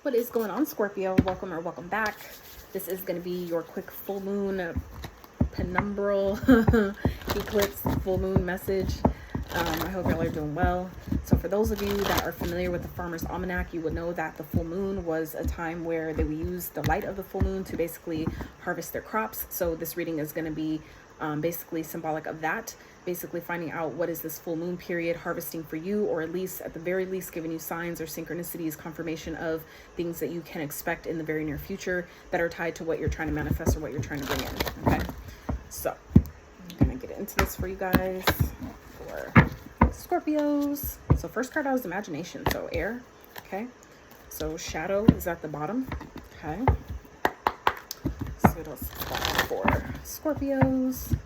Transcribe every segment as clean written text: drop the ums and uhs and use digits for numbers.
What is going on, Scorpio? Welcome or welcome back. This is going to be your quick full moon penumbral eclipse full moon message. I hope y'all are doing well. So for those of you that are familiar with the Farmer's Almanac, you would know that the full moon was a time where they would use the light of the full moon to basically harvest their crops. So this reading is going to be basically symbolic of that, basically finding out what is this full moon period harvesting for you, or at least at the very least giving you signs or synchronicities, confirmation of things that you can expect in the very near future that are tied to what you're trying to manifest or what you're trying to bring in. Okay, so I'm gonna get into this for you guys for Scorpios. So first card out is imagination, so air. Okay, so shadow is at the bottom. Okay, let's see what else is for Scorpios.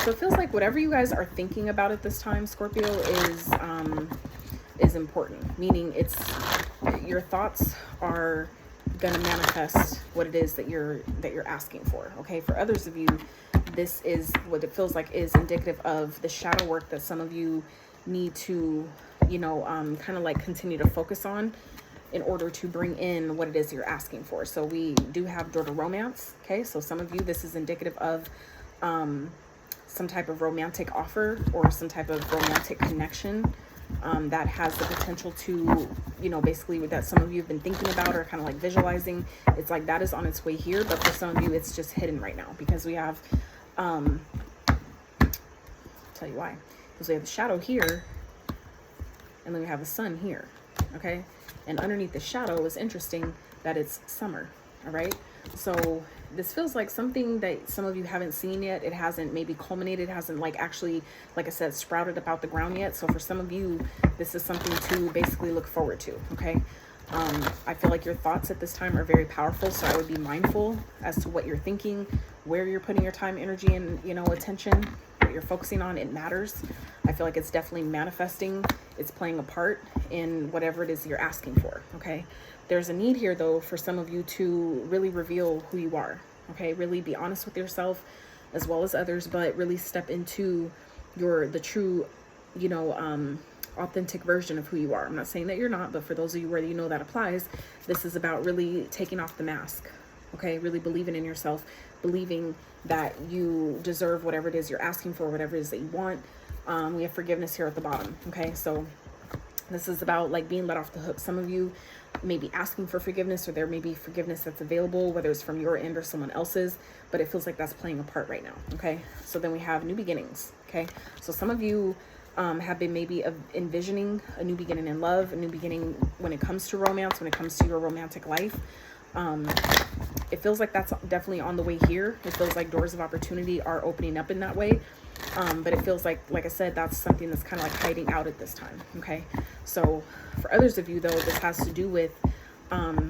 So it feels like whatever you guys are thinking about at this time, Scorpio, is important. Meaning, it's your thoughts are gonna manifest what it is that you're asking for. Okay, for others of you, this is what it feels like is indicative of the shadow work that some of you need to, kind of like continue to focus on in order to bring in what it is you're asking for. So we do have door to romance. Okay, so some of you, this is indicative of some type of romantic offer or some type of romantic connection that has the potential to, basically that some of you have been thinking about or kind of like visualizing. It's like that is on its way here, but for some of you, it's just hidden right now because we have, I'll tell you why, because we have the shadow here and then we have the sun here. Okay, and underneath the shadow is interesting that it's summer. All right, so this feels like something that some of you haven't seen yet. It hasn't maybe culminated, hasn't like actually, like I said, sprouted up out the ground yet. So for some of you, this is something to basically look forward to. Okay, I feel like your thoughts at this time are very powerful, so I would be mindful as to what you're thinking, where you're putting your time, energy, and attention, what you're focusing on. It matters. I feel like it's definitely manifesting. It's playing a part in whatever it is you're asking for. Okay, there's a need here though for some of you to really reveal who you are. Okay, really be honest with yourself as well as others, but really step into the true, authentic version of who you are. I'm not saying that you're not, but for those of you where that applies, this is about really taking off the mask. Okay, really believing in yourself, believing that you deserve whatever it is you're asking for, whatever it is that you want. We have forgiveness here at the bottom. Okay, so this is about like being let off the hook. Some of you may be asking for forgiveness, or there may be forgiveness that's available, whether it's from your end or someone else's, but it feels like that's playing a part right now. Okay, so then we have new beginnings. Okay, so some of you have been maybe envisioning a new beginning in love, a new beginning when it comes to romance, when it comes to your romantic life. It feels like that's definitely on the way here. It feels like doors of opportunity are opening up in that way. But it feels like I said, that's something that's kind of like hiding out at this time. Okay, so for others of you though, this has to do with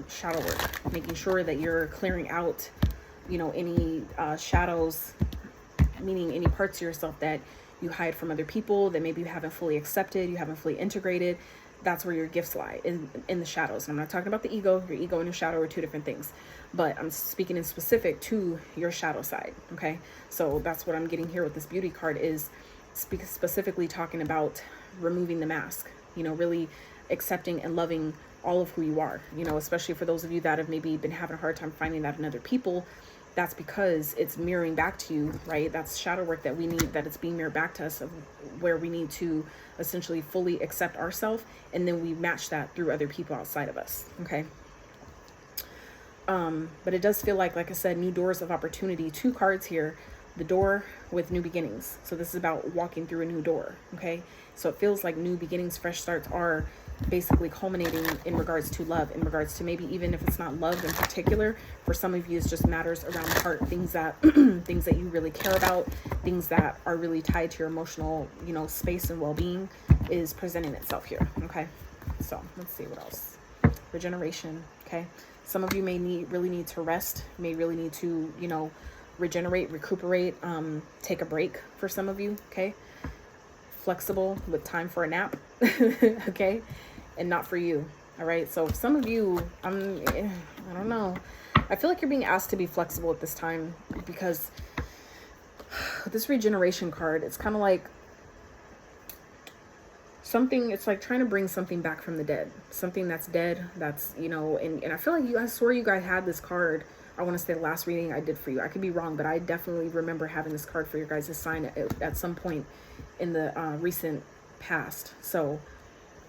shadow work, making sure that you're clearing out, any shadows, meaning any parts of yourself that you hide from other people, that maybe you haven't fully accepted, you haven't fully integrated. That's where your gifts lie, in the shadows. And I'm not talking about the ego. Your ego and your shadow are two different things, but I'm speaking in specific to your shadow side. Okay, so that's what I'm getting here with this beauty card, is specifically talking about removing the mask, really accepting and loving all of who you are, especially for those of you that have maybe been having a hard time finding that in other people. That's because it's mirroring back to you, right? That's shadow work that we need, that it's being mirrored back to us, of where we need to essentially fully accept ourselves, and then we match that through other people outside of us. Okay, but it does feel like I said, new doors of opportunity. Two cards here, the door with new beginnings. So this is about walking through a new door. Okay, so it feels like new beginnings, fresh starts are basically culminating in regards to love, in regards to maybe even if it's not love in particular, for some of you it's just matters around the heart, things that things that you really care about, things that are really tied to your emotional space and well-being is presenting itself here. Okay, so let's see what else. Regeneration. Okay, some of you may really need to rest, may really need to regenerate, recuperate, take a break. For some of you, okay, flexible with time for a nap. Okay, and not for you. All right, so some of you, I don't know, I feel like you're being asked to be flexible at this time, because this regeneration card, it's kind of like something, it's like trying to bring something back from the dead, something that's dead, that's, you know, and I feel like I swear you guys had this card. I want to say the last reading I did for you, I could be wrong, but I definitely remember having this card for your guys' sign at some point in the recent past. So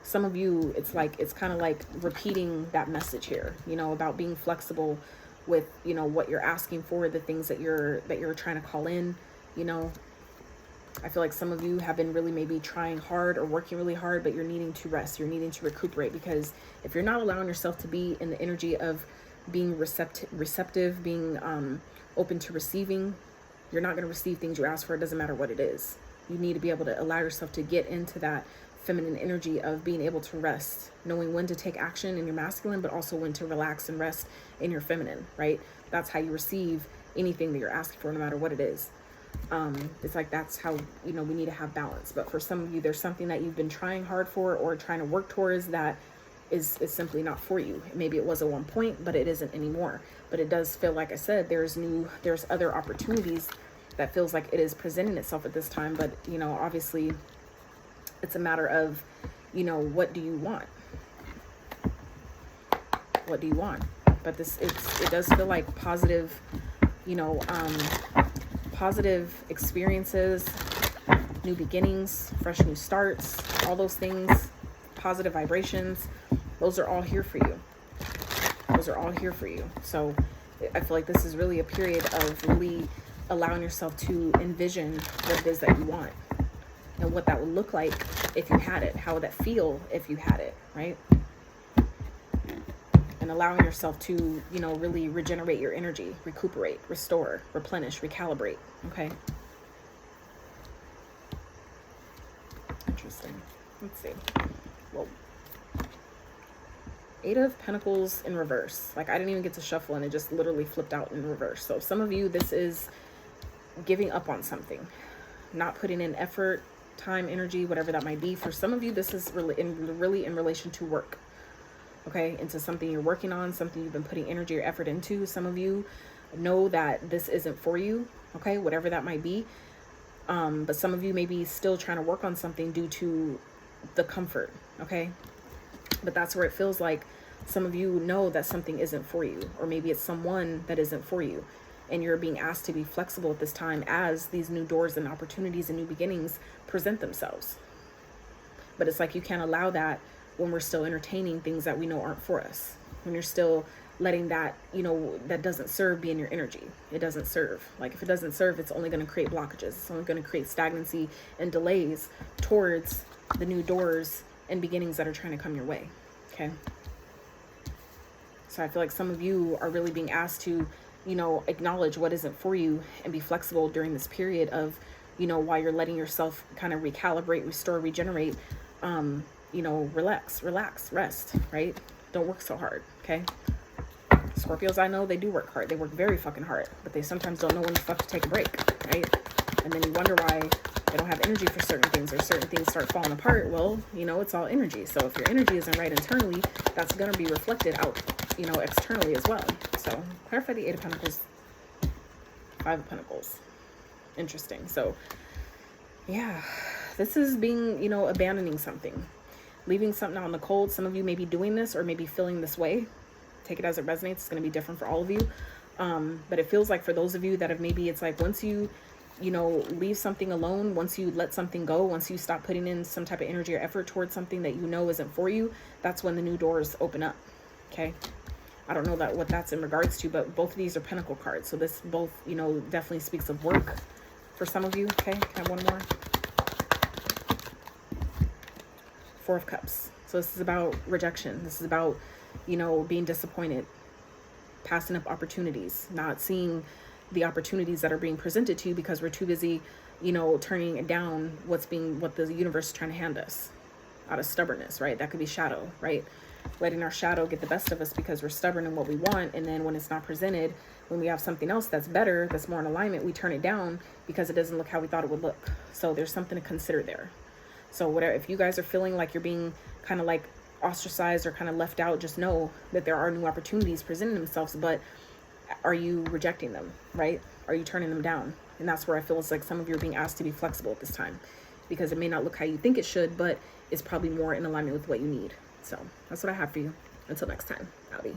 some of you, it's like, it's kind of like repeating that message here, you know, about being flexible with, you know, what you're asking for, the things that you're trying to call in, you know. I feel like some of you have been really maybe trying hard or working really hard, but you're needing to rest, you're needing to recuperate, because if you're not allowing yourself to be in the energy of being receptive, being open to receiving, you're not going to receive things you ask for. It doesn't matter what it is. You need to be able to allow yourself to get into that feminine energy of being able to rest, knowing when to take action in your masculine, but also when to relax and rest in your feminine, right? That's how you receive anything that you're asking for, no matter what it is. It's like, that's how, you know, we need to have balance. But for some of you, there's something that you've been trying hard for or trying to work towards that is simply not for you. Maybe it was at one point, but it isn't anymore. But it does feel, like I said, there's other opportunities that feels like it is presenting itself at this time. But, you know, obviously it's a matter of, you know, what do you want? What do you want? But it does feel like positive, you know, positive experiences, new beginnings, fresh new starts, all those things, positive vibrations, those are all here for you. Those are all here for you. So I feel like this is really a period of really allowing yourself to envision what it is that you want and what that would look like if you had it. How would that feel if you had it, right? And allowing yourself to, you know, really regenerate your energy, recuperate, restore, replenish, recalibrate. Okay. Interesting. Let's see. Whoa. 8 of Pentacles in reverse. Like, I didn't even get to shuffle and it just literally flipped out in reverse. So some of you, this is giving up on something, not putting in effort, time, energy, whatever that might be. For some of you, this is really in relation to work. Okay, into something you're working on, something you've been putting energy or effort into. Some of you know that this isn't for you, okay, whatever that might be. But some of you may be still trying to work on something due to the comfort, okay? But that's where it feels like some of you know that something isn't for you, or maybe it's someone that isn't for you. And you're being asked to be flexible at this time as these new doors and opportunities and new beginnings present themselves. But it's like you can't allow that when we're still entertaining things that we know aren't for us, when you're still letting that, you know, that doesn't serve be in your energy. It doesn't serve. Like, if it doesn't serve, it's only going to create blockages. It's only going to create stagnancy and delays towards the new doors and beginnings that are trying to come your way. Okay. So I feel like some of you are really being asked to, you know, acknowledge what isn't for you and be flexible during this period of, you know, while you're letting yourself kind of recalibrate, restore, regenerate, you know, relax, rest, right? Don't work so hard, okay? Scorpios, I know they do work hard. They work very fucking hard, but they sometimes don't know when the fuck to take a break, right? And then you wonder why they don't have energy for certain things, or certain things start falling apart. Well, you know, it's all energy. So if your energy isn't right internally, that's going to be reflected out, you know, externally as well. So clarify the 8 of Pentacles, 5 of Pentacles. Interesting. So yeah, this is being, you know, abandoning something, leaving something out in the cold. Some of you may be doing this or maybe feeling this way. Take it as it resonates. It's going to be different for all of you. But it feels like for those of you that have maybe, it's like once you know, leave something alone, once you let something go, once you stop putting in some type of energy or effort towards something that you know isn't for you, that's when the new doors open up. Okay. I don't know what that's in regards to, but both of these are Pentacle cards. So this both, you know, definitely speaks of work for some of you. Okay. Can I have one more? 4 of Cups. So this is about rejection. This is about, you know, being disappointed, passing up opportunities, not seeing the opportunities that are being presented to you because we're too busy, you know, turning down what the universe is trying to hand us out of stubbornness, right? That could be shadow, right? Letting our shadow get the best of us because we're stubborn in what we want. And then when it's not presented, when we have something else that's better, that's more in alignment, we turn it down because it doesn't look how we thought it would look. So there's something to consider there. So whatever, if you guys are feeling like you're being kind of like ostracized or kind of left out, just know that there are new opportunities presenting themselves, but are you rejecting them, right? Are you turning them down? And that's where I feel it's like some of you are being asked to be flexible at this time. because it may not look how you think it should, but it's probably more in alignment with what you need. So that's what I have for you. Until next time, howdy.